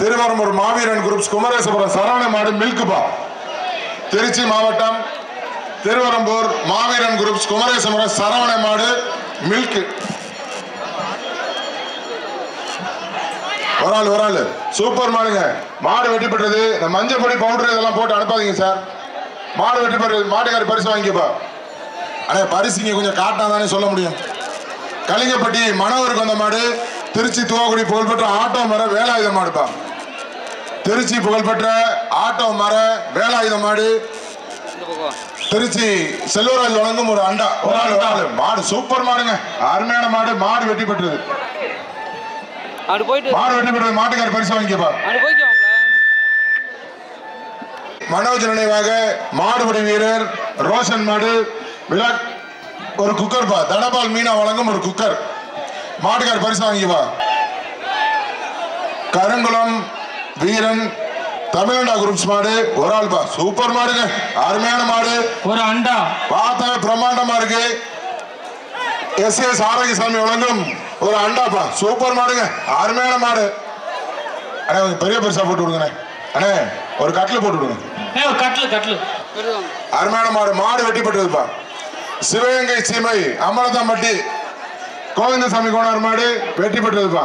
திருவரம்பூர் மாவீரன் groups Kumaresapuram Saravana மாடு மில்குபா. திருச்சி மாவட்டம் திருவரம்பூர் மாவீரன் groups Kumaresapuram Saravana மாடு மில்க். ஒரு ஆள் சூப்பர் மாடுங்க. மாடு வெட்டி பெற்றது. இந்த மஞ்சள் பொடி பவுடர் இதெல்லாம் போட்டு அனுப்பாதீங்க சார். மாடு வெட்டி பெற்றது. மாட்டுக்காரி பரிசு வாங்கிப்பா. ஆனா பரிசுங்க கொஞ்சம் காட்டினா தானே சொல்ல முடியும். கலிங்கப்பட்டி மணவருக்கு வந்த மாடு. திருச்சி துவாக்குடி புகழ்பெற்ற ஆட்டோ மர வேலாயுத மாடுப்பா. திருச்சி புகழ்பெற்ற ஆட்டோ மர வேலாயுத மாடு. திருச்சி செல்வராஜ் வழங்கும் ஒரு அண்டா. ஒரு ஆள் மாடு சூப்பர் மாடுங்க. அருமையான மாடு. மாடு வெட்டி பெற்றது. மாடு வெட்டி பெற்றது. மாட்டுக்கார பரிசு வாங்கிப்பா. மனோஜ் நினைவாக மாடுபடி வீரர் ரோஷன் மாடு விழா ஒரு குக்கர் பா. தனபால் மீனா வழங்கும் ஒரு குக்கர். மாட்டுக்கார பரிசு வாங்கிப்பா. கருங்குளம் வீரன் தமிழ்நாடு குரூப்ஸ் மாடு. ஒரு ஆள் பா. சூப்பர் மாடுங்க. அருமையான மாடு. ஒரு அண்டா பார்த்தா பிரம்மாண்டமா இருக்கு. எஸ் ஆரோக்கியசாமி வழங்கும் ஒரு அண்டாப்பா. சூப்பர் மாடுங்க. அருமையான மாடு. அண்ணே பெரிய பரிசா போட்டு விடுங்க. அண்ணே ஒரு கட்டில் போட்டு விடுங்க. கட்டில் அருமையான மாடு. மாடு வெட்டி பெற்றதுப்பா. சிவகங்கை சீமை அமலதாம்பட்டி கோவிந்தசாமி கோனார் மாடு வெட்டி பெற்றதுப்பா.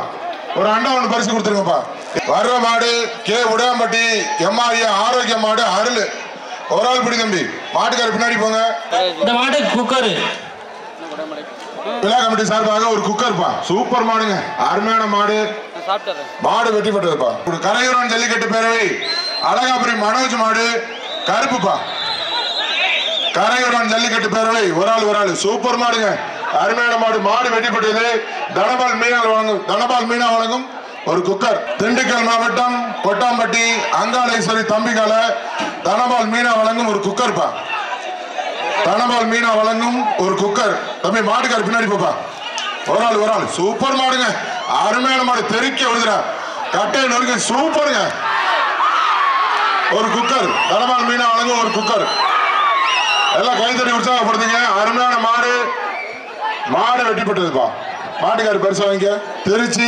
ஒரு அண்டா ஒன்று பரிசு கொடுத்துருங்கப்பா. வர்ற மாடு கே உடையாம்பட்டி எம்ஆர்ஏ ஆரோக்கிய மாடு அருள். ஒரு ஆள் பிடி தம்பி. மாட்டுக்கார பின்னாடி போங்க. இந்த மாடு குக்கர். விழா கமிட்டி சார்பாக ஒரு குக்கர்ப்பா. சூப்பர் மாடுங்க. அருமையான மாடு. மாடு வெட்டி பெற்றதுப்பா. கரையூரன் ஜல்லிக்கட்டு பேரவை அழகாபுரி மனோஜ் மாடு கருப்புப்பா. கரையூரன் ஜல்லிக்கட்டு பேரவை ஒரு ஆள் சூப்பர் மாடுங்க. அருமையான மாடு. மாடு வெட்டி பெற்றது. தனபால் மீனா வழங்கும் ஒரு குக்கர். திண்டுக்கல் மாவட்டம் கொட்டாம்பட்டி அங்காளேஸ்வரி தம்பிகால தனபால் மீனா வழங்கும் ஒரு குக்கர்ப்பா. தனபால் மீனா வழங்கும் ஒரு குக்கர். தம்பி மாட்டுக்கார பின்னாடி போப்பா. ஒரு ஆள் சூப்பர் மாடுங்க. அருமையான மாடு. தெறிக்க விழுதுற கட்டை நொறுக்க சூப்பருங்க. ஒரு குக்கர். தனபால் மீனா வழங்கும் ஒரு குக்கர். எல்லாம் கைத்தறி உற்சாகப்படுத்துங்க. அருமையான மாடு. மாடு வெட்டி பெற்றதுப்பா. மாட்டுக்காரி பரிசு வாங்கிக்க. திருச்சி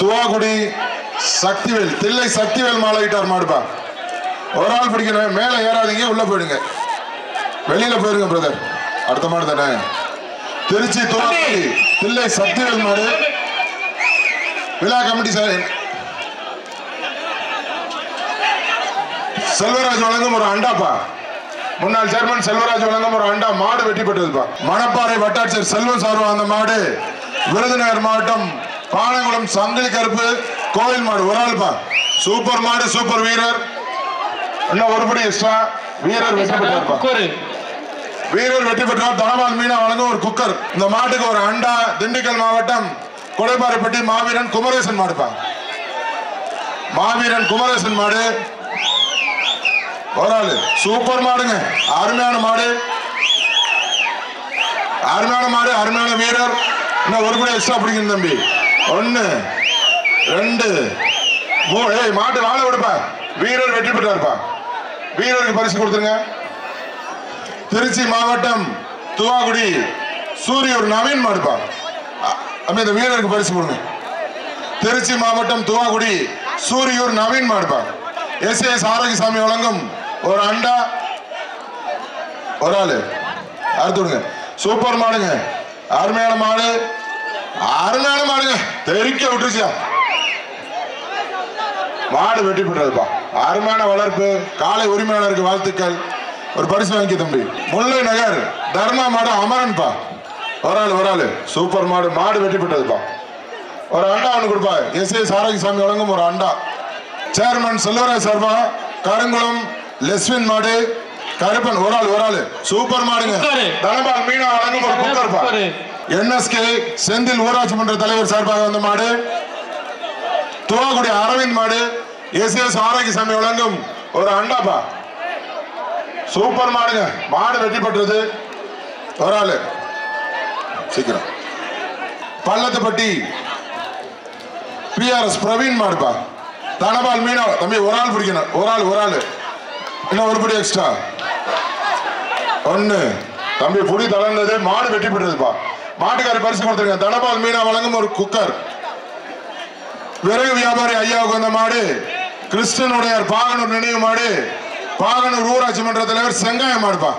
துவாக்குடி சக்திவேல் தில்லை சக்திவேல் மாலையிட்டார் மாடுப்பா. ஒரு ஆள் பிடிக்கணும். மேல ஏறாதீங்க. உள்ள போயிடுங்க. வெளியில போயிருங்க பிரதர். அடுத்த மாடு தானே. திருச்சி துவாக்குடி தில்லை சக்திவேல் மாடு விழா கமிட்டி சார் செல்வராஜ் வழங்கும் ஒரு அண்டாப்பா. முன்னாள் சேர்மன் செல்வராஜ் வழங்கும் ஒரு அண்டா. மாடு வெட்டி பெற்றதுப்பா. மணப்பாறை வட்டாட்சியர் செல்வம் சார்பா அந்த மாடு. விருதுநகர் மாவட்டம் பானங்குளம் சங்கிலி கருப்பு கோயில் மாடு. ஒரு ஆள்பா. சூப்பர் மாடு. சூப்பர் வீரர். இன்னும் ஒருபடி எக்ஸ்ட்ரா. வீரர் வெற்றி பெற்றார். வீரர் வெற்றி பெற்றார். தனபால் மீனா வழங்கும் ஒரு குக்கர். இந்த மாட்டுக்கு ஒரு அண்டா. திண்டுக்கல் மாவட்டம் கொடைப்பாறைப்பட்டி மாவீரன் குமரேசன் மாடுப்பா. மாவீரன் குமரேசன் மாடு. ஒரு ஆளு சூப்பர் மாடுங்க. அருமையான மாடு. அருமையான மாடு. அருமையான வீரர். இன்னும் ஒரு கூட எக்ஸ்ட்ரா பிடிக்கணும் தம்பி. 1 2 3. மாட்டு வாழ விடுப்பா. வீரர் வெற்றி பெற்றார்ப்பா. வீரருக்கு பரிசு கொடுத்துருங்க. திருச்சி மாவட்டம் துவாக்குடி சூரியூர் நவீன் மாடுப்பா. இந்த வீரருக்கு பரிசு கொடுங்க. திருச்சி மாவட்டம் துவாக்குடி சூரியூர் நவீன் மாடுப்பா. எஸ் ஆரோக்கியசாமி வழங்கும் ஒரு அண்டா. ஒரு ஆளு அடுத்துடுங்க. சூப்பர் மாடுங்க. அருமையான மாடு. அருமையான மாடுங்க. தெறிக்க விட்டுருச்சியா. மாடு வெட்டி பெற்றதுப்பா. அருமையான வளர்ப்பு. காலை உரிமையாளருக்கு வாழ்த்துக்கள். ஒரு பரிசு வாங்கி தம்பி. முல்லை நகர் தர்மா மாடு அமரன்பா. ஒரு ஆளு சூப்பர் மாடு. மாடு வெட்டி பெற்றதுப்பா. ஒரு அண்டா ஒன்று கொடுப்பா. எஸ் ஆரோக்கியசாமி வழங்கும் ஒரு அண்டா. சேர்மன் செல்வராஜ் சார்பா கருங்குளம் லெஸ்வின் மாடு கருப்பன். ஒரு ஆளு சூப்பர் மாடுங்க. தனபால் மீனா வழங்கும் ஒரு குக்கர்பா. NSK செந்தில் ஊராட்சி மன்ற தலைவர் சார்பாக வந்த மாடு. துவாக்குடி அரவிந்த் மாடு. எஸ் ஆரோக்கியசாமி வழங்கும் ஒரு அண்டாப்பா. சூப்பர் மாடுங்க. மாடு வெட்டி பெற்றது. ஒரு ஆளு சீக்கிரம். பள்ளத்துப்பட்டி PRS பிரவீன் மாடுப்பா. தனபால் மீனா தம்பி. ஒரு ஆள் பிடிக்கணும். ஒரு ஆள் இன்னும் ஒரு படி எக்ஸ்ட்ரா. 1 தம்பி புடி தளர்ந்தது. மாடு வெட்டி பெற்றதுப்பா. மாட்டுக்காரி பரிசு கொடுத்துருங்க. தனபால் மீனா வழங்கும் ஒரு குக்கர். விறகு வியாபாரி ஐயாவுக்கு வந்த மாடு கிறிஸ்டனுடையார் பாகனூர் நினைவு மாடு பாகனூர் ஊராட்சி மன்ற தலைவர் செங்காயம் மாடுப்பா.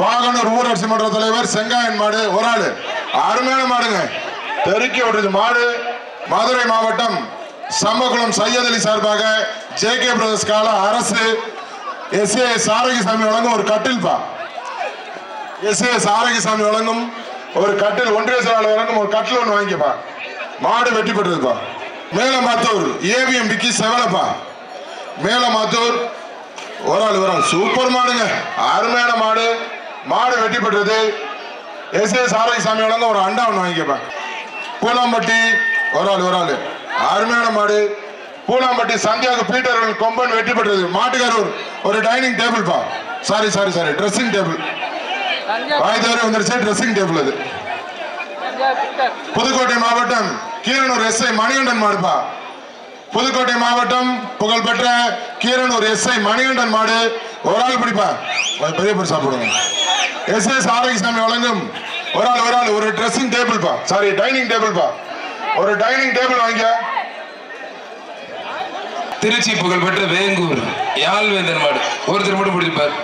பாகனூர் ஊராட்சி மன்ற தலைவர் செங்காயன் மாடு ஒரு ஆளு அருமையான மாடுங்க. தெருக்கி விடுறது மாடு. மதுரை மாவட்டம் சம்பகுளம் சையத் அலி சார்பாக JK பிரதர்ஸ் கால அரசு SAS ஆரோக்கியசாமி வழங்கும் ஒரு கட்டில்பா. SAS ஆரோக்கியசாமி வழங்கும் ஒரு கட்டில், ஒன்றிய செயலாளர் வழங்கும் ஒரு கட்டில் ஒன்று வாங்கிப்பா. மாடு வெற்றி பெற்றதுப்பா. மேலமாத்தூர் AVM விக்கி செவலப்பா. மேலமாத்தூர் ஒரு ஆள் சூப்பர் மாடுங்க, அருமையான மாடு. மாடு வெற்றி பெற்றது. SAS ஆரோக்கியசாமி வழங்கும் ஒரு அண்டா ஒன்று வாங்கிக்கப்பா. பூலாம்பட்டி ஒரு ஆள் அருமையான மாடு. பூலாம்பட்டி சந்தியாக பீட்டர் கொம்பன் வெற்றி பெற்றது. மாட்டுக்காரூர் ஒரு டைனிங் டேபிள் பா. சாரி ட்ரெஸ்ஸிங் டேபிள் வாய்தவரை வந்துருச்சு. ட்ரெஸ்ஸிங் டேபிள் அது. புதுக்கோட்டை மாவட்டம் கீரனூர் SI மணிகண்டன் மாடுப்பா. புதுக்கோட்டை மாவட்டம் புகழ்பெற்ற கீரனூர் SI மணிகண்டன் மாடு ஒரு ஆள் பிடிப்பா. பெரிய பேர் சாப்பிடுங்க. SAS ஆரோக்கியசாமி வழங்கும் ஒரு ஆள் ஒரு ட்ரெஸ்ஸிங் டேபிள் பா. சாரி டைனிங் டேபிள் பா. ஒரு டைனிங் டேபிள் வாங்கிய. திருச்சி புகழ்பெற்ற வேங்கூர் யாழ்வேந்தன் மாடு ஒருத்தர் மட்டும் பிடிச்சிப்பார்.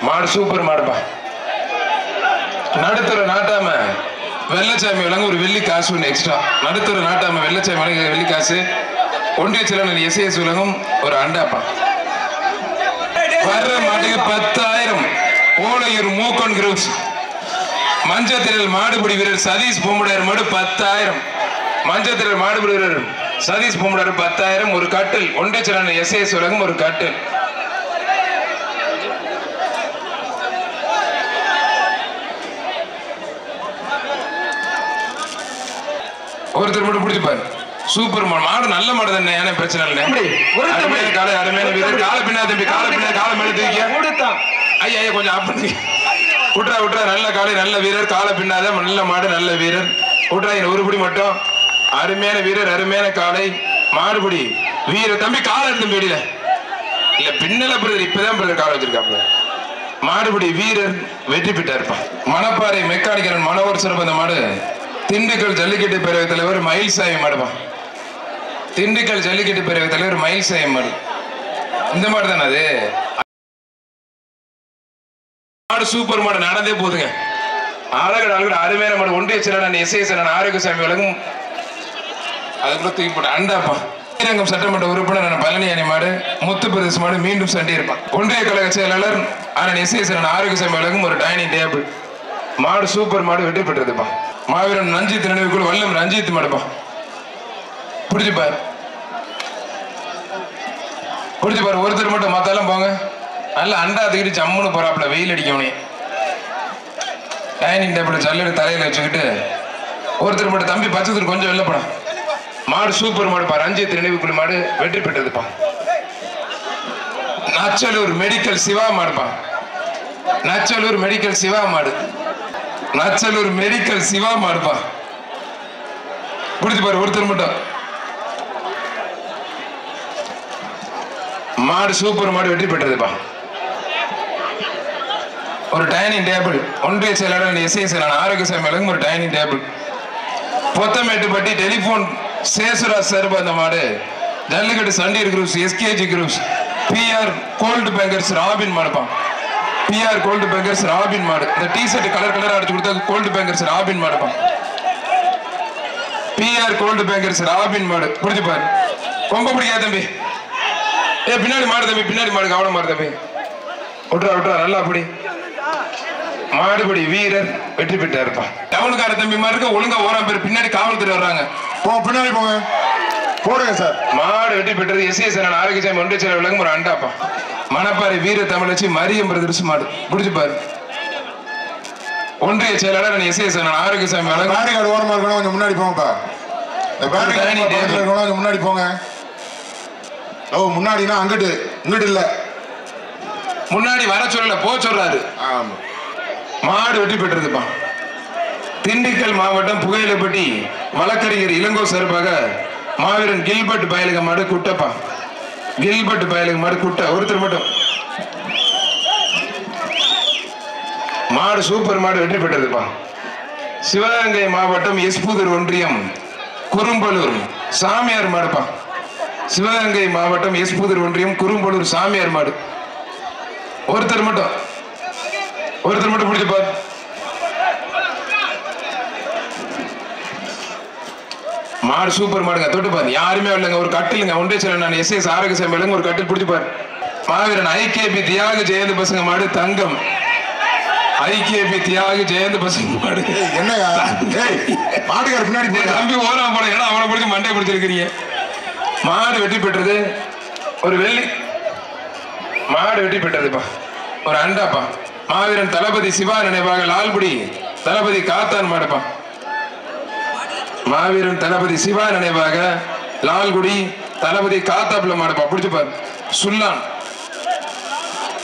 மாடு சூப்பர் மாடுப்பா. நடுத்தர நாட்டாம வெள்ளச்சாமி வழங்க ஒரு வெள்ளி காசு ஒன்று எக்ஸ்ட்ரா. நடுத்தர நாட்டாம வெள்ளச்சாமி வழங்க வெள்ளி காசு. ஒன்றிய செயலாளர் SAS வழங்கும் ஒரு அண்டாப்பா. வர்ற மாட்டுக்கு 10,000. ஓலையூர் மூக்கன் குரூப்ஸ் மஞ்சத்திரல் மாடுபிடி வீரர் சதீஷ் பொம்புடையார் மாடு 10,000. மஞ்சத்திரல் மாடுபிடி வீரர் சதீஷ் பொம்புடையார் 10,000. ஒரு கட்டில். ஒன்றிய செயலாளர் SAS வழங்கும் ஒரு கட்டில். ஒருத்தர் மட்டும் பிடிச்சிப்பாரு. சூப்பர் மாடு நல்ல மாடு தானே, ஏன்னா பிரச்சனை இல்லை. காலை அருமையான வீரர். காலை பின்னா தம்பி, காலை பின்னா காலை மேல தூக்கியா ஐயா கொஞ்சம் அப்படி விட்றா. நல்ல காலை நல்ல வீரர். காலை பின்னாத நல்ல மாடு நல்ல வீரர். விட்றா ஒரு பிடி மட்டும். அருமையான வீரர் அருமையான காலை மாடுபிடி வீரர். தம்பி காலை எடுத்து போயிடல இல்ல பின்னல பிரதர் இப்பதான் பிரதர் காலை வச்சிருக்காப்ல. மாடுபிடி வீரர் வெற்றி பெற்றா இருப்பான். மணப்பாறை மெக்கானிக்கல் மனோகர் சிறப்பு. அந்த மாடு திண்டுக்கல் ஜல்லிக்கட்டு பேரவை தலைவர் மயில்சாமி மாடுப்பா. திண்டுக்கல் ஜல்லிக்கட்டு பேரவை தலைவர் மயில்சாமி மாடு. இந்த மாடு தானே அது. மாடு சூப்பர் மாடு நடந்தே போதுங்க. அழகட அருமையான மாடு. ஒன்றிய செயலாளர் SAS ஆரோக்கியசாமி வழங்கும் அதுக்குள்ள தூக்கி போட்ட அண்டாப்பா. ஸ்ரீரங்கம் சட்டமன்ற உறுப்பினர் பழனியானி மாடு முத்து பிரதேச மாடு மீண்டும் சண்டி இருப்பான். ஒன்றிய கழக செயலாளர் SAS ஆரோக்கியசாமி வழங்கும் ஒரு டைனிங் டேபிள். மாடு சூப்பர் மாடு வெற்றி பெற்றதுப்பா. மாவீரன் ரஞ்சித் நினைவுக்குள் வல்லம் ரஞ்சித் மாடுப்பா. பிடிச்சுப்பாரு ஒருத்தர் மட்டும் மத்தாலும் போங்க. நல்ல அண்டா தூக்கிட்டு ஜம்முன்னு போறாப்புல. வெயில் அடிக்கவனே டைனிங் டேபிள் சல்லு தலையில வச்சுக்கிட்டு ஒருத்தர் மட்டும் தம்பி பச்சத்தூர் கொஞ்சம் வெள்ளப்படா. மாடு சூப்பர் மாடுப்பா. ரஞ்சித் நினைவுக்குள் மாடு வெற்றி பெற்றதுப்பா. நச்சலூர் மெடிக்கல் சிவா மாடுப்பா. நச்சலூர் மெடிக்கல் சிவா மாடு. நச்சலூர் மெடிக்கல் சிவா மாடுப்பா. பிடிச்சு பாரு ஒருத்தர் மட்டும். மாடு சூப்பர் மாடு வெற்றி பெற்றதுப்பா. ஒரு டைனிங் டேபிள். ஒன்றிய செயலாளர் SAS ஆரோக்கியசாமி வழங்கும் ஒரு dining table. Pothamettupatti telephone Sesuraj சார்பா அந்த மாடு ஜல்லிக்கட்டு சண்டீர் groups SKG groups PR gold bankers Robin மாடுப்பா. PR கோல்டு பேங்கர்ஸ் ராபின் மாடு. இந்த டிஷர்ட் கலர் கலரா அடிச்சு கொடுத்தா கோல்டு பேங்கர்ஸ் ராபின் மாடுப்பா. PR கோல்டு பேங்கர்ஸ் ராபின் மாடு. புரிஞ்சு பாரு. ரொம்ப பிடிக்காத தம்பி. பின்னாடி மாடு தம்பி, பின்னாடி மாடு கவனம் மாடு தம்பி. விட்றா நல்லா அப்படி. மாடுபடி வீரர் வெற்றி பெற்றா இருப்பான். டவுனுக்கார தம்பி மாதிரி இருக்க ஒழுங்கா ஓரம் பேர் பின்னாடி காவல்துறை வர்றாங்க. பின்னாடி போங்க போடுங்க சார். மாடு வெற்றி பெற்றது SAS ஆரோக்கியசாமி ஒன்றிய செயலாளர் விளங்கும் ஒரு அண்டாப்பா. மணப்பாறை வீர தமிழச்சி மரியம் பிரதர்ஸ் மாடு. பிடிச்சு பாரு. ஒன்றிய செயலாளர் SAS ஆரோக்கியசாமி வழங்கும் ஓரமா இருக்கணும். கொஞ்சம் முன்னாடி போங்கப்பா. கொஞ்சம் முன்னாடி போங்க. முன்னாடினா அங்கிட்டு இங்கிட்டு இல்ல முன்னாடி வர சொல்லல போ சொல்றாரு. மாடு வெற்றி பெற்றதுப்பா. திண்டுக்கல் மாவட்டம் புகையிலப்பட்டி வழக்கறிஞர் இளங்கோ சார்பாக மாவீரன் கில்பர்ட் பயலுக மாடு குட்டப்பா. கில்பர்ட் பயலுக மாடு குட்ட. ஒருத்தர் மட்டும். மாடு சூப்பர் மாடு வெற்றி பெற்றதுப்பா. சிவகங்கை மாவட்டம் எஸ்புதூர் ஒன்றியம் குறும்பலூர் சாமியார் மாடுப்பா. சிவகங்கை மாவட்டம் எஸ்புதூர் ஒன்றியம் குறும்பலூர் சாமியார் மாடு. ஒருத்தர் மட்டும் பிடிச்சுப்பார். மாடு சூப்பர் மாடுங்க. தொட்டு பாரு, யாருமே இல்லைங்க. ஒரு கட்டிலுங்க ஒன்றே சொல்ல நான் எஸ்எஸ் ஆரோக்கிய ஒரு கட்டில் பிடிச்சு பாரு. மாவீரன் ஐகேபி தியாக ஜெயந்த் பசங்க மாடு தங்கம். ஐகேபி தியாக ஜெயந்த் பசங்க மாடு. என்னையா மாடுகார் பின்னாடி தம்பி ஓரா போன ஏன்னா அவனை பிடிச்சி மண்டை பிடிச்சிருக்கிறீங்க. மாடு வெற்றி பெற்றது. ஒரு வெள்ளி மாடு வெற்றி பெற்றதுப்பா. ஒரு அண்டாப்பா. மாவீரன் தளபதி சிவா நினைவாக லால்குடி தளபதி காத்தான் மாடுப்பா. மாவீரன் தளபதி சிவா நினைவாக லால்குடி தளபதி காத்தாப்புல மாடுப்பா. பிடிச்சுப்பாரு. சுல்லான்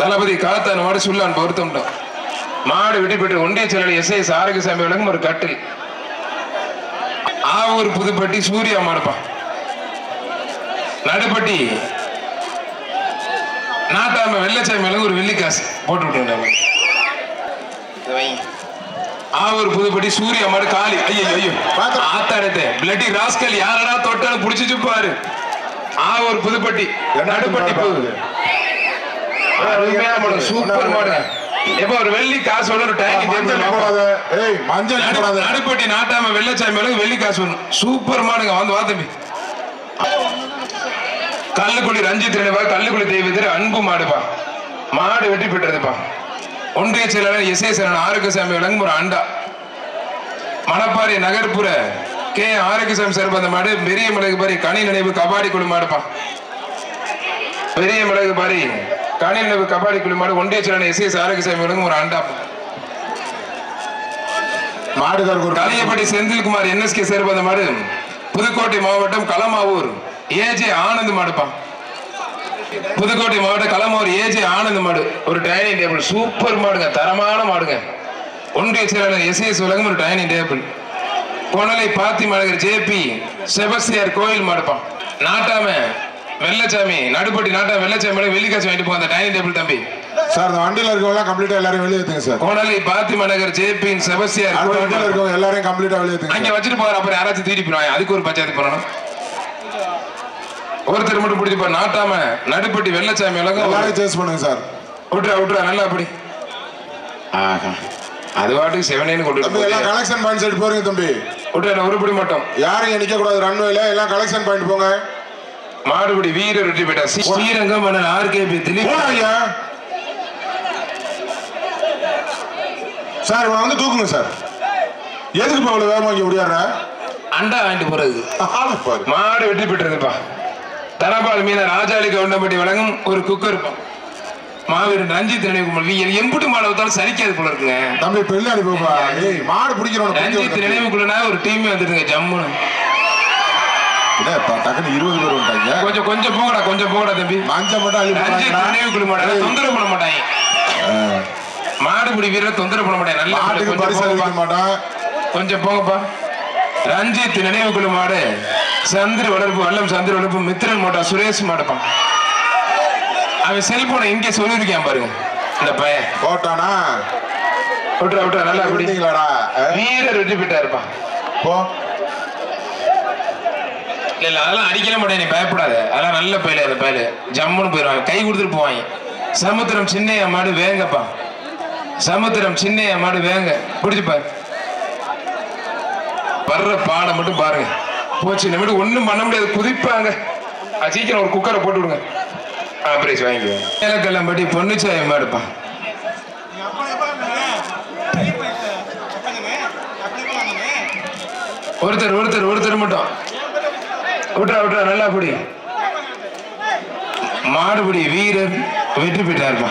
தளபதி காத்தான் மாடு சுல்லான் பொருத்தம் மாடு வெற்றி பெற்று ஒன்றிய செயலாளர் எஸ்ஐஎஸ் ஆரோக்கியசாமி வழங்கும் ஒரு கட்டில். ஆவூர் புதுப்பட்டி சூர்யா மாடுப்பா. நடுப்பட்டி நாட்டாம வெள்ளச்சாமி வழங்கும் ஒரு வெள்ளிக்காசு போட்டு விட்டு. ஆவூர் புதுப்பட்டி சூர்யா மாடு காலி. ஐயோ ஆத்தாடத்தை பிளட்டி ராஸ்கல் யாரடா தொட்டாலும் புடிச்சு பாரு. ஆவூர் புதுப்பட்டி நடுப்பட்டி போகுது. சூப்பர் மாடு. எப்ப ஒரு வெள்ளி காசு நடுப்பட்டி நாட்டாம வெள்ளச்சாமி வெள்ளி காசு வேணும். சூப்பர் மாடுங்க. வந்து வா தம்பி. கல்லுக்குழி ரஞ்சித் நினைவா கல்லுக்குழி தெய்வத்தில் அன்பு மாடுப்பா. மாடு வெற்றி பெற்றதுப்பா. ஒன்றிய செயலாளர் எஸ்எஸ் ஆரோக்கியசாமி வழங்கும் ஒரு அண்டா. மணப்பாறை நகர்ப்புற கே ஆரோக்கியசாமி சிறப்பு அந்த மாடு. பெரிய மிளகு பாரி கனி நினைவு கபாடி குழு மாடுப்பா. பெரிய மிளகு பாரி கனி நினைவு கபாடி குழு மாடு. ஒன்றிய செயலாளர் எஸ்எஸ் ஆரோக்கியசாமி வழங்கும் ஒரு அண்டா. மாடுகார் கலியப்பட்டி செந்தில்குமார் என்எஸ்கே சிறப்பு அந்த மாடு. புதுக்கோட்டை மாவட்டம் களமாவூர் ஏஜே ஆனந்த் மாடுப்பா. புதுக்கோட்டை மாவட்டம் களமாவூர் ஏஜே ஆனந்த் மாடு. ஒரு டைனிங் டேபிள் சூப்பர் மாடுங்க. தரமான மாடுங்க. ஒன்றிய செயலாளர் எஸ்எஸ் வழங்கும் ஒரு டைனிங் டேபிள். கொணலை பாத்தி மாநகர் ஜேபி செபஸ்தியார் கோயில் மாடுப்பா. நாட்டாம வெள்ளச்சாமி நடுப்பட்டி நாட்டாம வெள்ளச்சாமி வெள்ளிக்காசு வாங்கிட்டு போங்க. அந்த டைனிங் டேபிள் தம்பி சார் இந்த வண்டியில இருக்கவங்க கம்ப்ளீட்டா எல்லாரும் வெளியே ஏத்துங்க சார். கொணலை பாத்தி மாநகர் ஜேபி செபஸ்தியார் வண்டியில இருக்கவங்க எல்லாரும் கம்ப்ளீட்டா வெளியே ஏத்துங்க. அங்க வச்சுட்டு போற அப்புறம் யாராச்சும் தீடி போறாங்க. அதுக்கு ஒரு பஞ்சாயத்து பண்ணணும். ஒருத்தர் மட்டும் பிடிச்சு பாரு. நாட்டாம நடுப்பட்டி வெள்ளச்சாமி எல்லாரும் சேஸ் பண்ணுங்க சார். விட்டுறா நல்லா அப்படி. அது வாட்டுக்கு செவனேன்னு கொண்டு எல்லாம் கலெக்ஷன் பாயிண்ட் சைடு போறீங்க தம்பி. விட்டுறா ஒருபடி மட்டும் யாரும் நிக்க கூடாது. ரன்வேல எல்லாம் கலெக்ஷன் பாயிண்ட் போங்க. மாடுபடி வீரர் வெற்றி பெற்ற ஸ்ரீரங்கம் மன்னன் ஆர்கேபி திலீப் சார் வந்து தூக்குங்க சார். எதுக்கு போகல வேகமா இங்க முடியாடுற அண்டா வாங்கிட்டு போறது. மாடு வெற்றி பெற்றதுப்பா. தனபால் மீன ராஜாளி கவுண்டம்பட்டி வழங்கும் ஒரு குக்கர். மாவீரன் ரஞ்சித் நினைவுக்குள்ள எம்புட்டு மாடு வைத்தாலும் சரிக்காது போல இருக்குங்க. தம்பி பெரிய அனுப்பா. மாடு பிடிக்கிறோம். ரஞ்சித் நினைவுக்குள்ளனா ஒரு டீம் வந்துருங்க ஜம்முன்னு. டக்குனு 20 பேர் வந்துட்டாங்க. கொஞ்சம் போங்கடா தம்பி. மஞ்சள் மட்டும் ரஞ்சித் நினைவுக்குள்ள மாட்டாங்க. தொந்தரவு பண்ண மாட்டாங்க. மாடுபிடி வீரர் தொந்தரவு பண்ண மாட்டாங்க. நல்லா கொஞ்சம் போங்கப்பா. ரஞ்சித் நினைவுக்குள்ள மாடு சந்திர வளர்ப்பு வல்லம் சந்திர வளர்ப்பு மித்திரன் மோட்டா சுரேஷ் மாடுப்பா. அவன் செல்போனை இங்கே சொல்லிருக்கான் பாருங்க. இந்த பையன் போட்டானா விட்டுறா நல்லா வீரர் வெற்றி பெற்றாருப்பா. போ இல்ல அதெல்லாம் அடிக்கல மாட்டேன். நீ பயப்படாத. அதெல்லாம் நல்ல பயில. அந்த பயில ஜம்முன்னு போயிடுவாங்க. கை கொடுத்துட்டு போவாங்க. சமுத்திரம் சின்னையா மாடு வேங்கப்பா. சமுத்திரம் சின்னையா மாடு வேங்க. பிடிச்சுப்பாரு. வர்ற பாடம் மட்டும் பாருங்க. போச்சு நம்ம ஒண்ணும் பண்ண முடியாது. குதிப்பாங்க. சீக்கிரம் ஒரு குக்கரை போட்டு விடுங்க. பிரைஸ் வாங்கிக்குவேன். ஏலக்கல்லம்பட்டி பொன்னுச்சாய மாடுப்பா. ஒருத்தர் மட்டும் விட்டுறா நல்லா பிடி. மாடுபிடி வீரர் வெற்றி பெற்றார்ப்பா.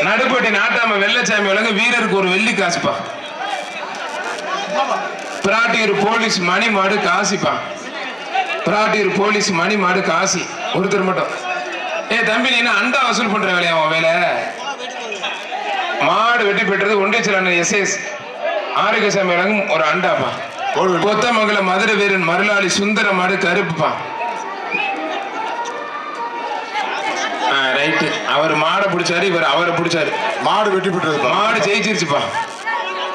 நடுப்பட்டி நாட்டாம வெள்ளச்சாமி வழங்க வீரருக்கு ஒரு வெள்ளி காசுப்பா. பிராட்டியூர் போலீஸ் மணி மாடு காசிப்பா. பிராட்டியூர் போலீஸ் மணி மாடு காசி. ஒருத்தர் மட்டும். தம்பி நீ அண்டா வசூல் பண்ற வேலையா வேலை? மாடு வெற்றி பெற்றது. ஒன்றிய செயலாளர் எஸ்எஸ் ஆரோக்கியசாமி வழங்கும் ஒரு அண்டாப்பா. கொத்தமங்கலம் மதுரை வீரன் மருளாளி சுந்தர மாடு கருப்புப்பா. ரைட்டு அவர் மாடை பிடிச்சாரு, இவர் அவரை பிடிச்சாரு. மாடு வெட்டி பெற்றது. மாடு ஜெயிச்சிருச்சுப்பா.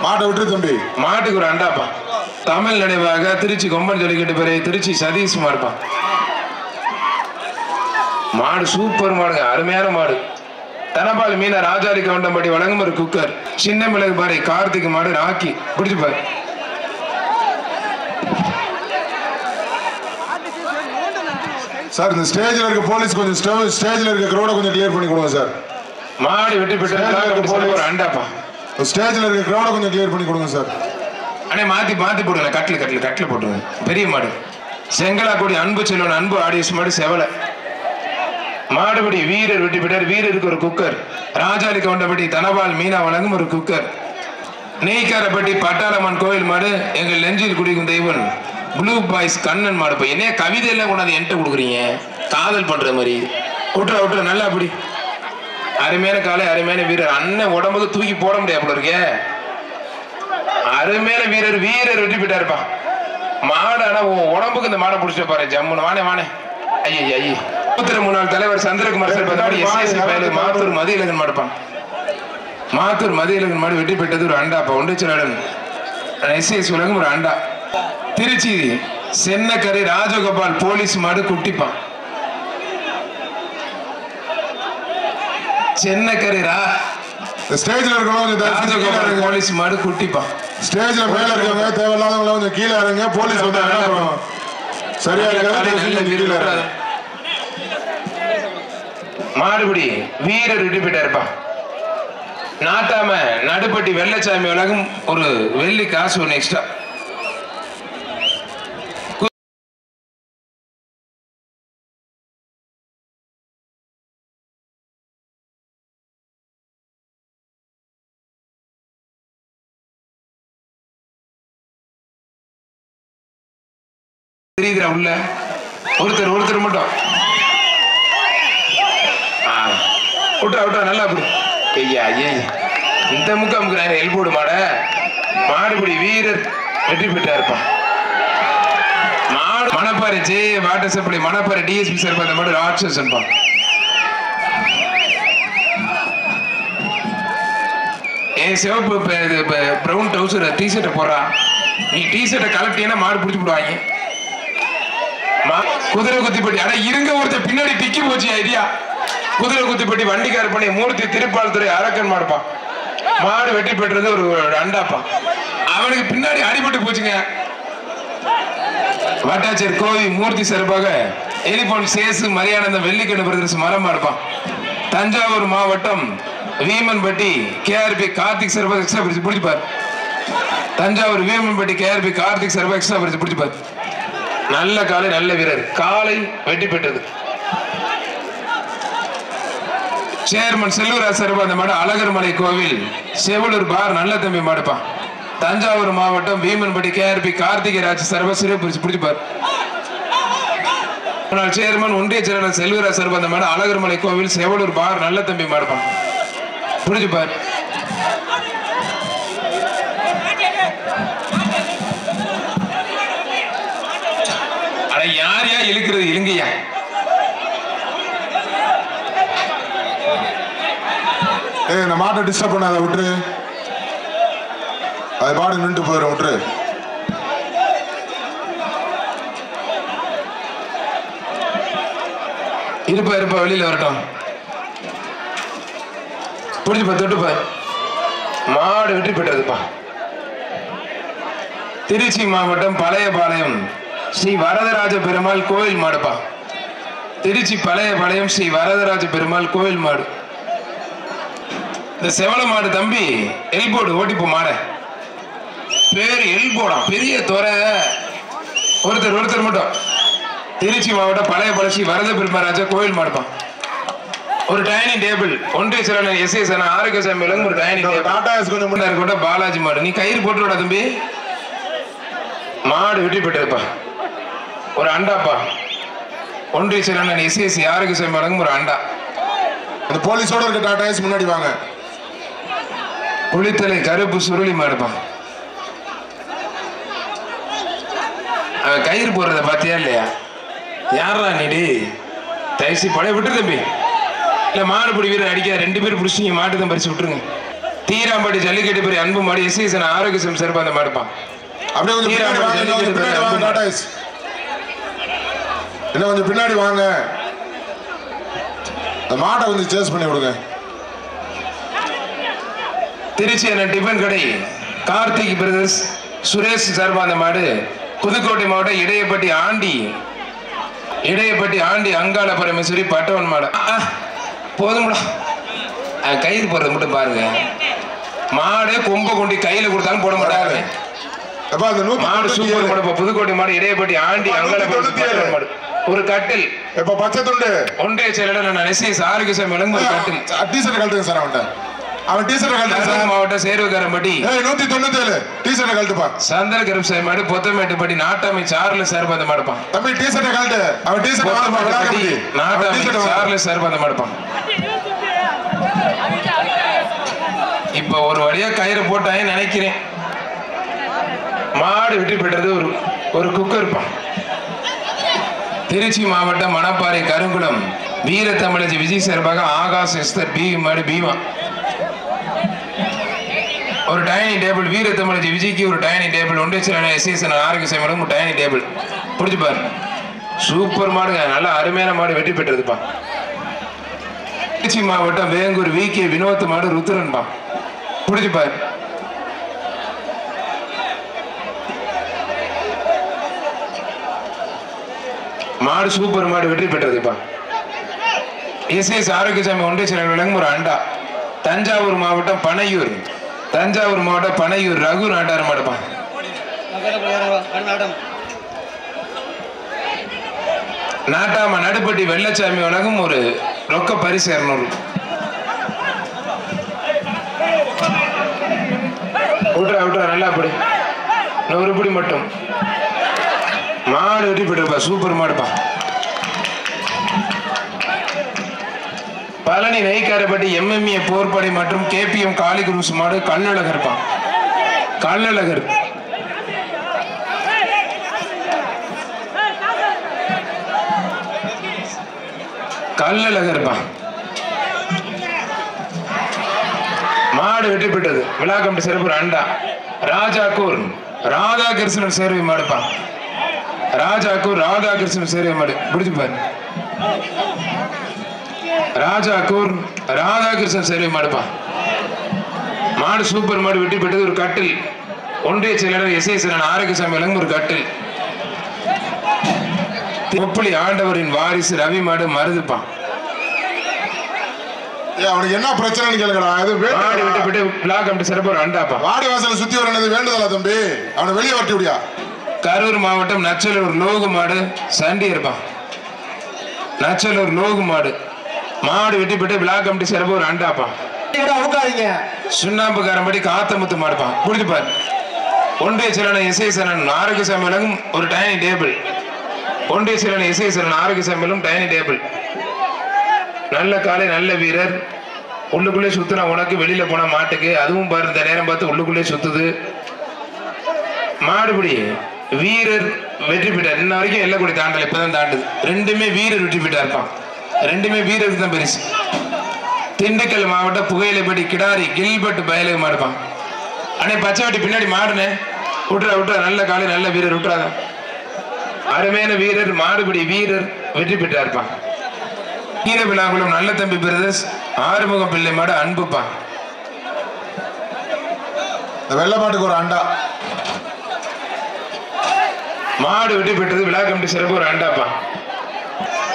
மாட்டை விட்டு தம்பி. மாட்டுக்கு ஒரு அண்டாப்பா. தமிழ் நினைவாக திருச்சி கொம்பன் ஜல்லிக்கட்டு பேரு திருச்சி சதீஷ் மாடுப்பா. மாடு சூப்பர் மாடுங்க, அருமையான மாடு. தனபால் மீன ராஜாரி கவுண்டம்பட்டி வழங்கும் ஒரு குக்கர். சின்ன மிளகு பாறை கார்த்திக் மாடு ராக்கி பிடிச்சு பாரு. சார் இந்த ஸ்டேஜ்ல இருக்க போலீஸ் கொஞ்சம் ஸ்டேஜ்ல இருக்க கிரௌட கொஞ்சம் கிளியர் பண்ணி கொடுங்க சார். மாடு வெட்டி பெற்ற ஒரு அண்டாப்பா. ஸ்டேஜ்ல இருக்க கிரௌட கொஞ்சம் கிளியர் பண்ணி கொடுங்க சார். அண்ணே மாத்தி போடுங்க. கட்டில போட்டுருங்க. பெரிய மாடு செங்கலாக்குடி அன்பு செல்வன் அன்பு ஆடியஸ் மாடு செவலை. மாடுபடி வீரர் வெட்டி பெற்றார். வீரருக்கு ஒரு குக்கர். ராஜாலி கவுண்டபடி தனபால் மீனா வழங்கும் ஒரு குக்கர். நெய்க்காரப்பட்டி பட்டாளம்மன் கோயில் மாடு எங்கள் நெஞ்சில் குடிக்கும் தெய்வன் ப்ளூ பாய்ஸ் கண்ணன் மாடு. என்ன கவிதை எல்லாம் கொண்டாந்து என்கிட்ட கொடுக்குறீங்க காதல் பண்ற மாதிரி. விட்டுற நல்லா அப்படி. அருமையான காலை, அருமையான வீரர். அண்ணன் உடம்புக்கு தூக்கி போட முடியாது போல இருக்கே. அருமையான வீரர் வெட்டி போயிட்டாருப்பா. மாடு ஆனா உடம்புக்கு இந்த மாடை பிடிச்சிட்டு பாரு ஜம்முன்னு. வானே ஐயே முன்னாள் தலைவர் சந்திரகுமார் சார் மாத்தூர் மதியழகன் மாடுப்பான். மாத்தூர் மதியழகன் மாடு வெட்டி பெற்றது ஒரு அண்டாப்பா. ஒன்றிச்சலாடன் எஸ்எஸ் உலகம் ஒரு அண்டா. திருச்சி சென்னக்கரை ராஜகோபால் போலீஸ் மாடு குட்டிப்பான். சென்னக்கரை ஸ்டேஜ்ல இருக்கவங்க போலீஸ் மாடு குட்டிப்பான். ஸ்டேஜ்ல மேல இருக்கவங்க தேவையில்லாதவங்க கொஞ்சம் கீழே இறங்க. போலீஸ் வந்து சரியா இருக்காது. மாடுபடி வீரர் வெட்டி போயிட்டாருப்பா. நாட்டாம நடுப்பட்டி வெள்ளச்சாமி உலகம் ஒரு வெள்ளி காசு ஒன்று எக்ஸ்ட்ரா. தெரியுதுரா உள்ள ஒருத்தர் மட்டும் விட்டா நல்லா அப்படி. ஐயா இந்த முக்காமுக்கு நான் எல்போடு மாடுபடி வீரர் வெற்றி பெற்றாருப்பா. மாடு Manapparai J water supply Manapparai DSP sir அந்த மாடு ராட்சசன்பா. ஏன் சிவப்பு பிரவுன் டவுசர் டிஷர்ட்டை போடுறா. நீ டிஷர்ட்டை கலட்டினா மாடு பிடிச்சி விடுவாங்க. குதிரை குத்திப்பட்டி ஆனா இருங்க ஒருத்தர் பின்னாடி டிக்கி போச்சு ஐடியா. குதிரை குத்திப்பட்டி வண்டிக்கார பண்ணி மூர்த்தி திருப்பால்துறை அரக்கன் மாடுப்பா. மாடு வெட்டி பெற்றது ஒரு அண்டாப்பா. அவனுக்கு பின்னாடி அடிபட்டு போச்சுங்க. வட்டாச்சேரி கோவி மூர்த்தி சார்பாக எலிபோன் சேசு மரியானந்தம் வெள்ளிக்கண்ணு பிரதர்ஸ் மரம் மாடுப்பான். தஞ்சாவூர் மாவட்டம் வீமன்பட்டி கேஆர்பி கார்த்திக் சார்பாக எக்ஸ்ட்ரா பிரிச்சு பிடிச்சிப்பார். தஞ்சாவூர் வீமன்பட்டி கேஆர்பி கார்த்திக் சார்பாக எக்ஸ்ட்ரா பிரிச்சு பிடிச்சிப்பார். நல்ல காலை, நல்ல வீரர். காலை வெட்டி பெற்றது. சேர்மன் செல்வராஜ் சார்பா அந்த மாடு அழகர்மலை கோவில் செவலூர் பார் நல்ல தம்பி மாடுப்பான். தஞ்சாவூர் மாவட்டம் வீமன்பட்டி கேஆர்பி கார்த்திகராஜ் சார்பா சிறப்பு பிடிப்பார். சேர்மன் ஒன்றிய செயலாளர் செல்வராஜ் சார்பா அந்த மாடு அழகர்மலை கோவில் செவலூர் பார் நல்ல தம்பி மாடுப்பான். பிடிச்சுப்பார். யார் இழுக்கிறது இழுங்கய்யா. இந்த மாட்டை டிஸ்டர்ப் பண்ணாத விட்டுரு. அது பாடு நின்று போயிடும் விட்டுரு. இருப்பா வெளியில வரட்டும். புடிச்சுப்பா தொட்டுப்பா. மாடு வெற்றி பெற்றதுப்பா. திருச்சி மாவட்டம் பழையபாளையம் ஸ்ரீ வரதராஜ பெருமாள் கோவில் மாடுப்பா. திருச்சி பழையபாளையம் ஸ்ரீ வரதராஜ பெருமாள் கோவில் மாடு. இந்த செவல மாடு தம்பி எல்போர்டு ஓட்டிப்போ மாட பேரு எல்போடா பெரிய துறை. ஒருத்தர் மட்டும் திருச்சி மாவட்டம் பழையபாளையம் ஸ்ரீ வரத பெருமாராஜா கோவில் மாடுப்பான். ஒரு டைனிங் டேபிள் ஒன்றிய செயலாளர் எஸ்எஸ் ஆரோக்கியசாமி விலங்கு ஒரு டைனிங் டேபிள் பாலாஜி மாடு. நீ கயிறு போட்டு விடா தம்பி. மாடு வெட்டி பெற்றதுப்பா. ஒரு அண்டாப்பா. ஒன்றிய செயலாளர் எஸ்எஸ் ஆரோக்கியசாமி விலங்கு ஒரு அண்டா. அந்த போலீஸோட இருக்க டாடா ஏஸ் முன்னாடி வாங்க. புளித்தலை கருப்பு சுருளி மாடுப்பான். அவன் கயிறு போடுறத பாத்தியா இல்லையா? யாரா நீடி தயசி பழைய விட்டு தம்பி. இல்ல மாடுபிடி வீரர் அடிக்க 2 பேர் பிடிச்சிங்க மாட்டு தான் பறிச்சு விட்டுருங்க. தீராம்பாடி ஜல்லிக்கட்டு பெரிய அன்பு மாடு எஸ்எஸ் ஆரோக்கியம் சிறப்பா அந்த மாடுப்பான். அப்படியே கொஞ்சம் பின்னாடி வாங்க, இன்னும் கொஞ்சம் பின்னாடி வாங்க, மாட்டை கொஞ்சம் சேஸ் பண்ணி விடுங்க. திருச்சி அண்ணன் டிஃபன் கடை கார்த்திக் பிரதர்ஸ் சுரேஷ் சார்பா அந்த மாடு. புதுக்கோட்டை மாவட்டம் இடையப்பட்டி ஆண்டி அங்காள பரமேஸ்வரி பட்டவன் மாடு. போதும்டா, கயிறு போடுறது மட்டும் பாருங்க. மாடு கொம்ப கொண்டு கையில கொடுத்தாலும் போட மாட்டாங்க. மாடு சூப்பர் மாடு. புதுக்கோட்டை மாடு இடையப்பட்டி ஆண்டி அங்காள பரமேஸ்வரி மாடு. ஒரு கட்டில் இப்ப பச்சை துண்டு ஒன்றே செயலர் நான் எஸ்எஸ் ஆரோக்கியம் விளங்கும் ஒரு கட்டில். டீசர்ட் கழட்டுங்க சார், அவன் டீசர்ட் கழட்டுங்க சார். மாவட்டம் சேருவக்காரம்பட்டி 197 டீசர்ட் கழட்டுப்பா. சந்தன கருப்சாய் மாடு பொத்தமேட்டுப்பட்டி நாட்டாமை சார்ல சார்பாத மாடுப்பான். தம்பி டீசர்ட் கழட்டு, அவன் டீசர்ட் நாட்டாமை சார்ல சார்பாத மாடுப்பான். இப்ப ஒரு வழியா கயிறு போட்டாங்க நினைக்கிறேன். மாடு வெற்றி பெற்றது ஒரு குக்கர்ப்பான். திருச்சி மாவட்டம் மணப்பாறை கருங்குளம் வீர தமிழச்சி விஜய் சார்பாக ஆகாஷ் எஸ்தர் பி மாடு பீமா. ஒரு டைனிங் டேபிள் வீர தமிழச்சி விஜய்க்கு ஒரு டைனிங் டேபிள் ஒன்றே எஸ்எஸ் ஆரோக்கிய மேடம் ஒரு டைனிங் டேபிள் பிடிச்சி பாரு. சூப்பர் மாடுங்க, நல்ல அருமையான மாடு வெற்றி பெற்றதுப்பா. திருச்சி மாவட்டம் வேங்கூர் விகே வினோத் மாடு ருத்ரன்பா பிடிச்சி பாரு. மாடு சூப்பர் மாடு வெற்றி பெற்றதுப்பா. எஸ்எஸ் ஆரோக்கியசாமி ஒன்றிய செயலர் விளங்கும் ஒரு அண்டா. தஞ்சாவூர் மாவட்டம் பனையூர் ரகு நாட்டார் மாடுப்பா. நாட்டாம நடுப்பட்டி வெள்ளச்சாமி வழங்கும் ஒரு ரொக்க பரிசு 200. விட்டுறா நல்லா அப்படி 100 படி மட்டும். மாடு வெட்டி போட்டுருப்பா, சூப்பர் மாடுப்பா. பழனி நெய்க்காரப்பட்டி எம்எம்ஏ போர்படை மற்றும் கேபிஎம் காளிகுருஸ் மாடு கல்லழகர்ப்பா. கல்லழகர் மாடு வெட்டி பெற்றது. விழா கமிட்டி சிறப்பு அண்டா. ராஜாக்கூர் ராதாகிருஷ்ணன் சேர்வை மாடுப்பா. ராதாகிருஷ்ணன் சேர்வை மாடு பிடிச்சு பாரு. ராதாகிருஷ்ணன் சேர்வை மாடுப்பா. மாடு சூப்பர் மாடு வெட்டி பெற்றது. ஒரு கட்டில் ஒன்றிய செயலர் எஸ்எஸ் ஆரோக்கியசாமி விளங்கும் ஒரு கட்டில். முப்பளி ஆண்டவரின் வாரிசு ரவி மாடு மருதுப்பா. அவனுக்கு என்ன பிரச்சனைன்னு கேளுங்கடா. அது மாடு வெட்டி பெற்று விழா கமிட்டி சிறப்பு ஒரு அண்டாப்பா. வாடி வாசல சுத்தி வரது வேண்டுதலா தம்பி, அவனை வெளியே வரட்டி விடியா. கரூர் மாவட்டம் நச்சலூர் லோகு மாடு சண்டி இருப்பான். நச்சலூர் லோகு மாடு வெட்டி பெற்று விழா கமிட்டி சிறப்பு ஒரு அண்டாப்பா. சுண்ணாம்புக்காரம்படி காத்தமுத்து மாடுப்பான். புரிஞ்சு பாரு. ஒன்றிய செயலர் எஸ்எஸ் ஆரோக்கியசாமி விளங்கும் ஒரு டைனிங் டேபிள். ஒன்றிய செயலர் எஸ்எஸ் ஆரோக்கியசாமி விளங்கும் டைனிங் டேபிள். நல்ல காலை நல்ல வீரர். உள்ளுக்குள்ளே சுத்துனா உனக்கு, வெளியில போன மாட்டுக்கு. அதுவும் பாரு இந்த நேரம் பார்த்து உள்ளுக்குள்ளே சுத்துது. மாடுபிடி வீரர் வெற்றி பெற்றார். இன்ன வரைக்கும் எல்லாம் கூட தாண்டல, இப்பதான் தாண்டுது. 2மே வீரர் வெற்றி பெற்றா இருப்பான். 2மே வீரருக்கு தான் பெருசு. திண்டுக்கல் மாவட்டம் புகையிலைப்பட்டி கிடாரி கில்பர்ட் பயலுக்கு மாடுப்பான். அண்ணே பச்சைவட்டி பின்னாடி மாடுனே. விட்டுறா நல்ல காலை நல்ல வீரர் விட்டுறாத. அருமையான வீரர் மாடுபிடி வீரர் வெற்றி பெற்றா இருப்பான். கீர விழாங்குளம் நல்ல தம்பி பிரதர்ஸ் ஆறுமுகம் பிள்ளை மாடு அன்புப்பா. வெள்ளை மாட்டுக்கு ஒரு அண்டா. மாடு வெட்டி பெற்றது. விழா கமிட்டி சிறப்பு ஒரு அண்டாப்பா.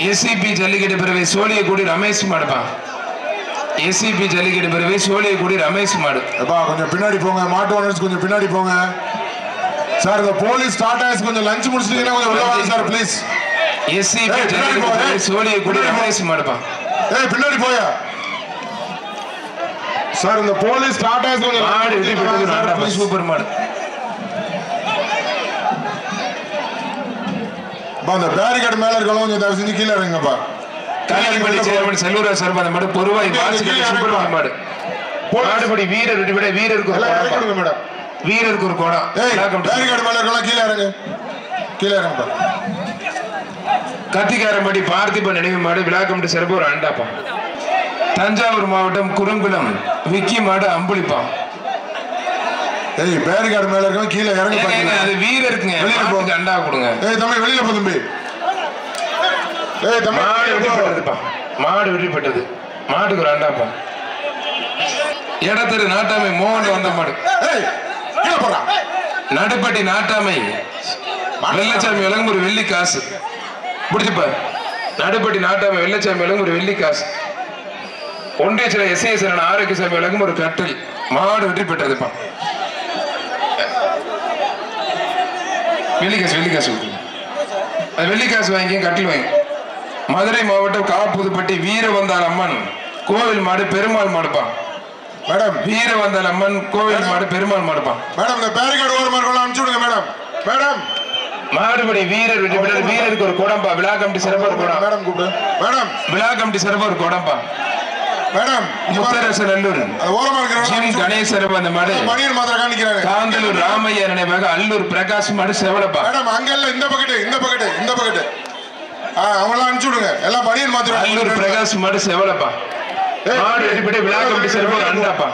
எஸ்சிபி ஜல்லிக்கட்டு பிறவை சோழியக்கூடி ரமேஷ் மாடுப்பா. எஸ்சிபி ஜல்லிக்கட்டு பிறவை சோழியக்கூடி ரமேஷ் மாடு. கொஞ்சம் பின்னாடி போங்க, மாட்டு ஓனர்ஸ் கொஞ்சம் பின்னாடி போங்க சார். இந்த போலீஸ் ஸ்டார்ட் ஆயிடுச்சு, கொஞ்சம் லஞ்ச் முடிச்சிட்டீங்கன்னா கொஞ்சம் உள்ள வாங்க சார் ப்ளீஸ். எஸ்சிபி ஜல்லிக்கட்டு பிறவை சோழியக்கூடி ரமேஷ் மாடுப்பா. பின்னாடி போயா சார். இந்த போலீஸ் ஸ்டார்ட் ஆயிடுச்சு, கொஞ்சம் மாடு வெட்டி பெற்றது. சூப்பர் மாடு. அந்த பேரிகேட் மேல இருக்கலாம், கொஞ்சம் தயவு செஞ்சு கீழே இறங்குங்கப்பா. கல்யாணப்பள்ளி சேர்மன் செல்லூரா சார்பான மாடு பொறுவாய் வாசிக்கல் சுப்பிரமணிய மாடு. மாடுபடி வீரர் வெட்டி பெற்ற வீரருக்கு மேடம். வீரருக்கு ஒரு கோடம். பேரிகேட் மேல இருக்கலாம், கீழே இறங்கு. கீழே இறங்குப்பா. கத்திக்காரம்பட்டி பார்த்திபன் நினைவு மாடு விழா கமிட்டி சிறப்பு ஒரு அண்டாப்பா. தஞ்சாவூர் மாவட்டம் குறுங்குளம் விக்கி மாடு அம்புலிப்பான். ஏய் பேரிகார்டு மேல இருக்க கீழே இறங்கி பாருங்க. அது வீரருக்குங்க. வெளியில போங்க. அண்டா கொடுங்க. ஏய் தம்பி வெளியில போ தம்பி. ஏய் தம்பி மாடு வெட்டி போட்டதுப்பா. மாடு வெட்டி போட்டது. மாடுக்கு ஒரு அண்டாப்பா. இடத்திரு நாட்டாமை மோகன் வந்த மாடு. ஏய் கீழ போடா. நடுப்பட்டி நாட்டாமை வெள்ளச்சாமி விலங்கு ஒரு வெள்ளி காசு. புடிச்சுப்பா. நடுப்பட்டி நாட்டாமை வெள்ளச்சாமி விலங்கு ஒரு வெள்ளி காசு. ஒன்றிய சில எஸ்ஐஎஸ் ஆரோக்கியசாமி விலங்கும் ஒரு கட்டில். மாடு வெட்டி பெற்றதுப்பா. வெள்ளிக்காசு வெள்ளிக்காசு அது வெள்ளிக்காசு வாங்கி கட்டில் வாங்கி. மதுரை மாவட்டம் காப்புதுப்பட்டி வீரவந்தாள் அம்மன் கோவில் மாடு பெருமாள் மாடுப்பா. மேடம் வீரவந்தாள் அம்மன் கோவில் மாடு பெருமாள் மாடுப்பா. மேடம் இந்த பேரிகார்டு ஓரமா இருக்கலாம் அனுப்பிச்சு விடுங்க மேடம். மேடம் மாடுபடி வீரர் வெட்டி பெற்றது. வீரருக்கு ஒரு குடம்பா. விழா கமிட்டி சிறப்பு ஒரு குடம். மேடம் கூப்பிடு. மேடம் விழா கமிட்டி சிறப்பு ஒரு குடம்பா. மேடம் முத்தரசு நல்லூர் ஓரமா இருக்கிற கணேசர் அந்த மாடு பனியன் மாத்திர காணிக்கிறாங்க. காந்தலூர் ராமையா நினைவாக அல்லூர் பிரகாஷ் மாடு செவலப்பா. மேடம் அங்க இல்ல இந்த பக்கெட் இந்த பக்கெட் இந்த பக்கெட் அவங்களாம் அனுப்பிச்சு விடுங்க. எல்லாம் பனியன் மாத்திர அல்லூர் பிரகாஷ் மாடு செவலப்பா. மாடு வெட்டிப்பட்டு விழா கமிட்டி சிறப்பு அண்டாப்பா.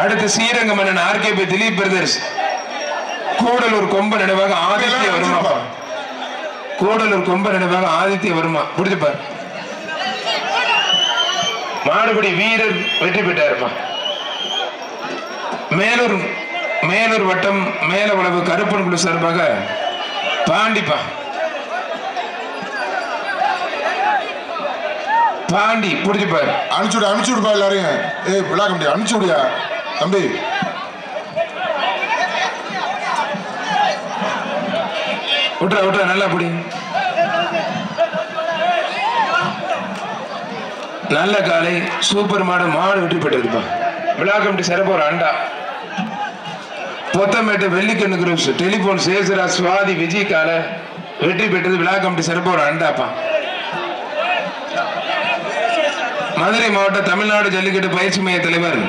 அடுத்து ஸ்ரீரங்க மன்னன் ஆர்கேபி திலீப் பிரதர்ஸ் கூடலூர் கொம்ப நினைவாக ஆதித்ய வருமாப்பா. கூடலூர் கொம்ப நினைவாக ஆதித்ய வருமா. புடிச்சுப்பார். மாடுபடி வீரர் வெற்றி பெற்றாருப்பா. மேலூர் மேலூர் வட்டம் மேலவளவு கருப்பன் குழு சார்பாக பாண்டிப்பா. பாண்டி புடிச்சுப்பாரு. அனுப்பிச்சு விடுப்பா எல்லாரையும். ஏய் விழா கமிட்டி அனுப்பிச்சு விடியா தம்பி. விட்டுறா விட்டுறா நல்லா புடி. நல்ல காலை சூப்பர் மாடு. மாடு வெற்றி பெற்றதுப்பா. விழா கமிட்டி சிறப்பு ஒரு அண்டா. பொத்தமேட்டு வெள்ளிக்கண்ணு குரூப்ஸ் டெலிபோன் சேசரா சுவாதி விஜய் கால வெற்றி பெற்றது. விழா கமிட்டி சிறப்பு ஒரு அண்டாப்பா. மதுரை மாவட்ட தமிழ்நாடு ஜல்லிக்கட்டு பயிற்சி மைய தலைவர்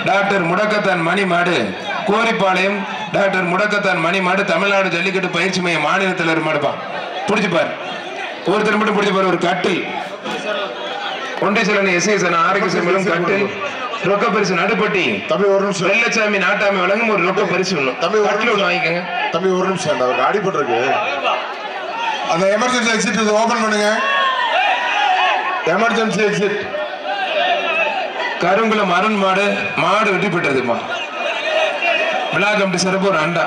டாக்டர் முடக்கத்தான் மணி மாடு கோரிப்பாளையம். டாக்டர் முடக்கத்தான் மணி மாடு தமிழ்நாடு ஜல்லிக்கட்டு பயிற்சி மைய மாநில தலைவர் மாடுப்பா. புடிச்சுப்பார். ஒருத்தர் மட்டும் புடிச்சுப்பார். ஒரு கட்டில் ஒன்றிய சில எஸ்ஐஎஸ் ஆரோக்கியசாமிகளும் கட்டில் ரொக்க பரிசு நடுப்பட்டி தம்பி ஒரு நிமிஷம். வெள்ளச்சாமி நாட்டாமை வழங்கும் ஒரு ரொக்க பரிசு தம்பி கட்டில் ஒன்று வாங்கிக்கோங்க. தம்பி ஒரு நிமிஷம். அவருக்கு அடிபட்டிருக்கு. அந்த எமர்ஜென்சி எக்ஸிட் ஓபன் பண்ணுங்க. Emergency exit. கருங்குளம் அருண் மாடு. மாடு வெட்டி பெற்றதுமா. விழா கமிட்டி சிறப்பு ஒரு அண்டா.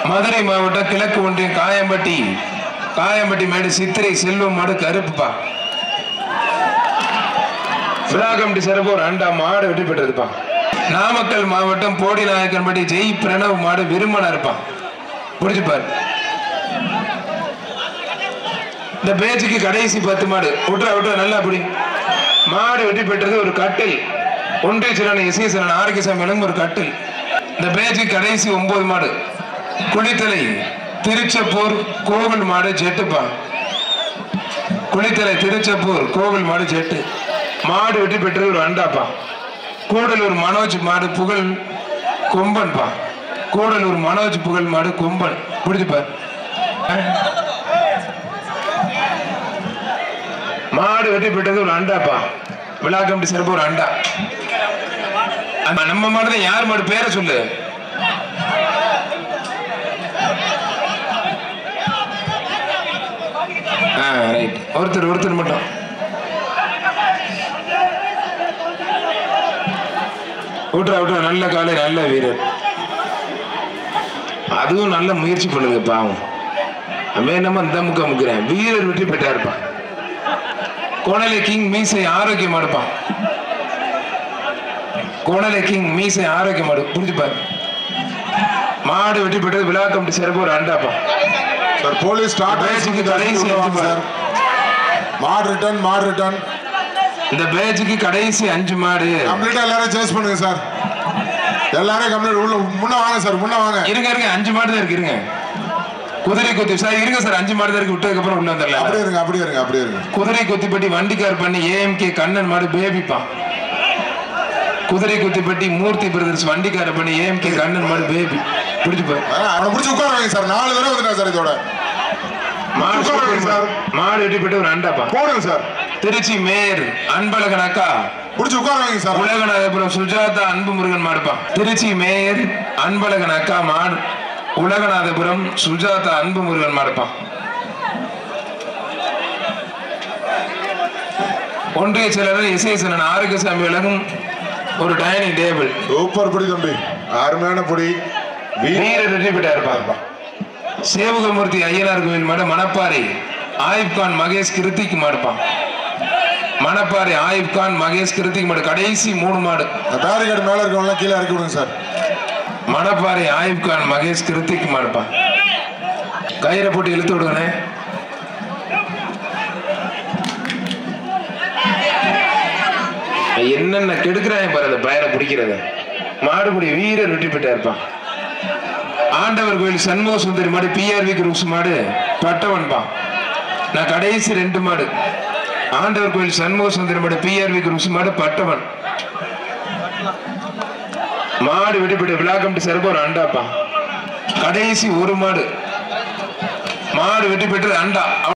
மதுரை மாவட்டம் கிழக்கு ஒன்றியம் காயம்பட்டி மேடு சித்திரை செல்வம் மாடு கருப்புப்பா. விழா கமிட்டி சிறப்பு ஒரு அண்டா. மாடு வெட்டி பெற்றதுப்பா. நாமக்கல் மாவட்டம் போடி நாயக்கன்பட்டி ஜெய் பிரணவ் மாடு விருமனா இருப்பான். புடிச்சுப்பார். இந்த பேச்சுக்கு கடைசி 10 மாடு. விட்டுறா நல்லா புடி. மாடு வெட்டி பெற்றது ஒரு கட்டில். ஒன்றிய சிலன் எஸ்ஐஎஸ் ஆரோக்கியசாமி விளங்கும் ஒரு கட்டில். இந்த பேச்சுக்கு கடைசி 9 மாடு. குளித்தலை திருச்செப்பூர் கோவில் மாடு ஜெட்டுப்பா. குளித்தலை திருச்செப்பூர் கோவில் மாடு ஜெட்டு. மாடு வெட்டி பெற்றது ஒரு அண்டாப்பா. கூடலூர் மனோஜ் மாடு புகழ் கொம்பன்பா. கூடலூர் மனோஜ் புகழ் மாடு கொம்பன். புடிச்சுப்பார். மாடு வெட்டி பெற்றது ஒரு அண்டாப்பா. விழா கமிட்டி சிறப்பு ஒரு அண்டா. நம்ம மாடு யார் மாடு பேரை சொல்லு. ரைட். ஒருத்தர் மட்டும். விட்டுறா நல்ல காலை நல்ல வீரர். அதுவும் நல்ல முயற்சி பண்ணுங்க பாவம். நம்ம இந்த முக்கிறேன். வீரர் வெற்றி பெற்றாருப்பான். கோணலை கிங் மீசை ஆரோக்கியம் மாடுப்பான். கோணலை கிங் மீசை ஆரோக்கியம் மாடு. புரிஞ்சுப்பார். மாடு வெட்டி பெற்றது. விழா கமிட்டி சிறப்பு ஒரு அண்டாப்பா. Sir police sir. மாடு ரிட்டர்ன். இந்த பேட்சுக்கு கடைசி 5 மாடு. கம்ப்ளீட்டா எல்லாரும் சேஸ் பண்ணுங்க சார். எல்லாரும் கம்ப்ளீட் உள்ள முன்ன வாங்க சார். முன்ன வாங்க. இருங்க 5 மாடு தான் இருக்கு. இருங்க குதிரை கொத்தி சார். இருங்க சார் 5 மாடு தான் இருக்கு. விட்டதுக்கு அப்புறம் உள்ள வந்துடலாம். அப்படியே இருங்க. குதிரை கொத்திப்பட்டி வண்டிக்கார் பண்ணி ஏஎம்கே கண்ணன் மாடு பேபிப்பா. குதிரை கொத்திப்பட்டி மூர்த்தி பிரதர்ஸ் வண்டிக்கார பண்ணி ஏஎம்கே கண்ணன் மாடு பேபி. பிடிச்சு போய் அவனை பிடிச்சி உட்கார வைங்க சார். 4 தடவை வந்துட்டா சார். இதோட மாடு வெட்டி போட்டு ஒரு அண்டாப்பா போடுங்க சார். திருச்சி மேயர் அன்பழகன் அக்கா புடிச்சு உட்காருங்க சார். உலகநாதபுரம் சுஜாதா அன்பு முருகன் மாடுப்பா. திருச்சி மேயர் அன்பழகன் அக்கா மாடு உலகநாதபுரம் சுஜாதா அன்பு முருகன் மாடுப்பா. ஒன்றிய செயலாளர் எஸ்ஐசன் ஆரோக்கியசாமி விலகும் ஒரு டைனிங் டேபிள். சூப்பர் பொடி தம்பி, அருமையான பொடி. வீரர் வெற்றி பெற்றாருப்பா. சேவகமூர்த்தி ஐயனார் கோவில் மாடு மணப்பாறை ஆயிப்கான் மகேஷ் கிருத்திக் மாடுப்பா. மணப்பாறை ஆயிப்கான் மகேஷ் கிருத்திக் மாடு கடைசி 3 மாடு. பேரிகார்டு மேல இருக்கவங்க கீழே இறக்கி விடுங்க சார். மணப்பாறை ஆயிப்கான் மகேஷ் கிருத்திக் மாடுப்பா. கயிறை போட்டு இழுத்து விடுங்கண்ணே. என்னென்ன கெடுக்கிறாங்க பாரு அந்த பயரை பிடிக்கிறத. மாடுபடி வீரர் வெற்றி பெற்றாருப்பான். ஆண்டவர் கோயில் சண்முக சுந்தரி மாடு பிஆர்வி குரூப்ஸ் மாடு பட்டவன்பா. நான் கடைசி 2 மாடு. ஆண்டவர் கோயில் சண்முக சுந்தரி மாடு பிஆர்வி குரூப்ஸ் மாடு பட்டவன் மாடு வெட்டி பெற்ற விழா கமிட்டி சார்பா ஒரு அண்டாப்பா. கடைசி 1 மாடு. மாடு வெட்டி பெற்றது அண்டா.